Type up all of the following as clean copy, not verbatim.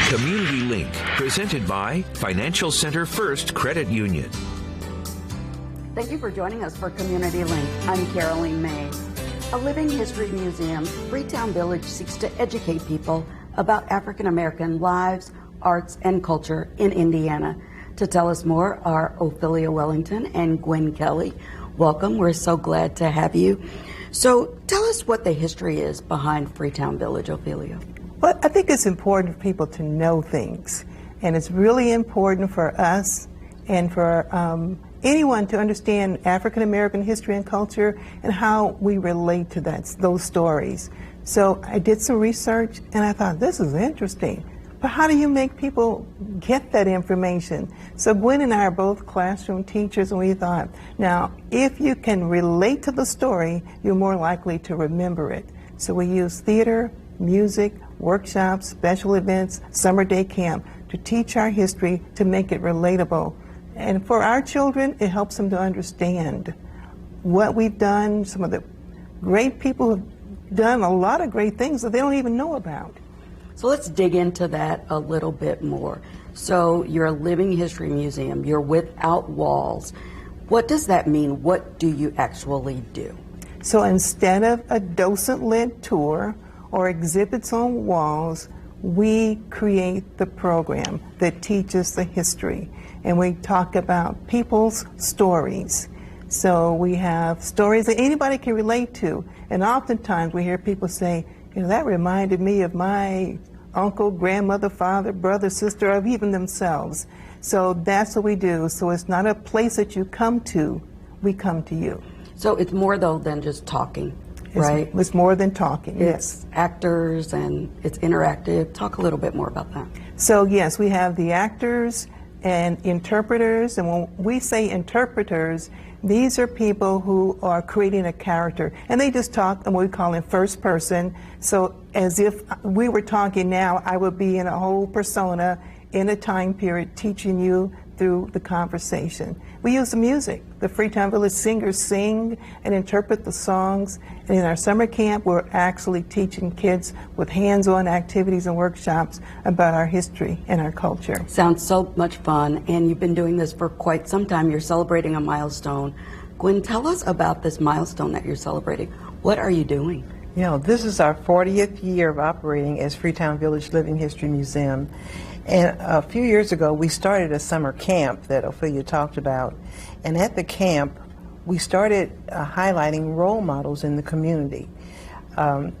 Community Link, presented by Financial Center First Credit Union. Thank you for joining us for Community Link. I'm Caroline May. A living history museum, Freetown Village seeks to educate people about African American lives, arts, and culture in Indiana. To tell us more are Ophelia Wellington and Gwen Kelly. Welcome. We're so glad to have you. So tell us what the history is behind Freetown Village, Ophelia. Well, I think it's important for people to know things, and it's really important for us and for anyone to understand African American history and culture and how we relate to those stories. So I did some research and I thought, this is interesting, but how do you make people get that information? So Gwen and I are both classroom teachers, and we thought, now if you can relate to the story, you're more likely to remember it. So we use theater, music, workshops, special events, summer day camp to teach our history, to make it relatable. And for our children, it helps them to understand what we've done, some of the great people who've done a lot of great things that they don't even know about. So let's dig into that a little bit more. So you're a living history museum, you're without walls. What does that mean? What do you actually do? So instead of a docent-led tour or exhibits on walls, we create the program that teaches the history. And we talk about people's stories. So we have stories that anybody can relate to. And oftentimes we hear people say, you know, that reminded me of my uncle, grandmother, father, brother, sister, or even themselves. So that's what we do. So it's not a place that you come to, we come to you. So it's more, though, than just talking, right? It's more than talking, yes. Actors and it's interactive. Talk a little bit more about that. So yes, we have the actors and interpreters, and when we say interpreters, these are people who are creating a character, and they just talk, and we call it first person. So as if we were talking now, I would be in a whole persona in a time period teaching you through the conversation. We use the music. The Freetown Village singers sing and interpret the songs. And in our summer camp, we're actually teaching kids with hands-on activities and workshops about our history and our culture. Sounds so much fun, and you've been doing this for quite some time. You're celebrating a milestone. Gwen, tell us about this milestone that you're celebrating. What are you doing? You know, this is our 40th year of operating as Freetown Village Living History Museum. And a few years ago, we started a summer camp that Ophelia talked about. And at the camp, we started highlighting role models in the community. And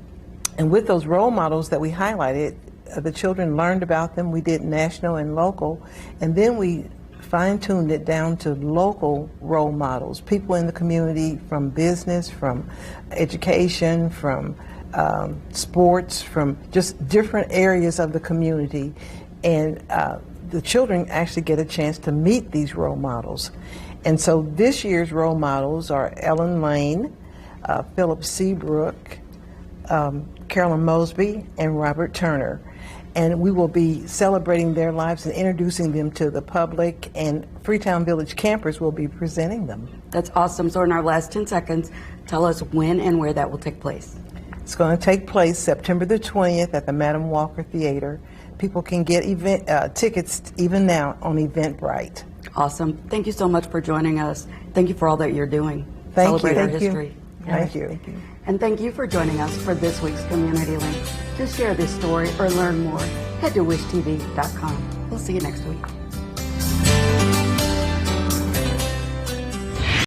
with those role models that we highlighted, the children learned about them. We did national and local. And then we fine-tuned it down to local role models, people in the community, from business, from education, from sports, from just different areas of the community. And the children actually get a chance to meet these role models. And so this year's role models are Ellen Lane, Philip Seabrook, Carolyn Mosby, and Robert Turner. And we will be celebrating their lives and introducing them to the public, and Freetown Village campers will be presenting them. That's awesome. So in our last 10 seconds, tell us when and where that will take place. It's going to take place September the 20th at the Madam Walker Theater. People can get tickets even now on Eventbrite. Awesome. Thank you so much for joining us. Thank you for all that you're doing. Thank Celebrate you. our Thank history. You. Thank you. Thank you. And thank you for joining us for this week's Community Link. To share this story or learn more, head to wishtv.com. We'll see you next week.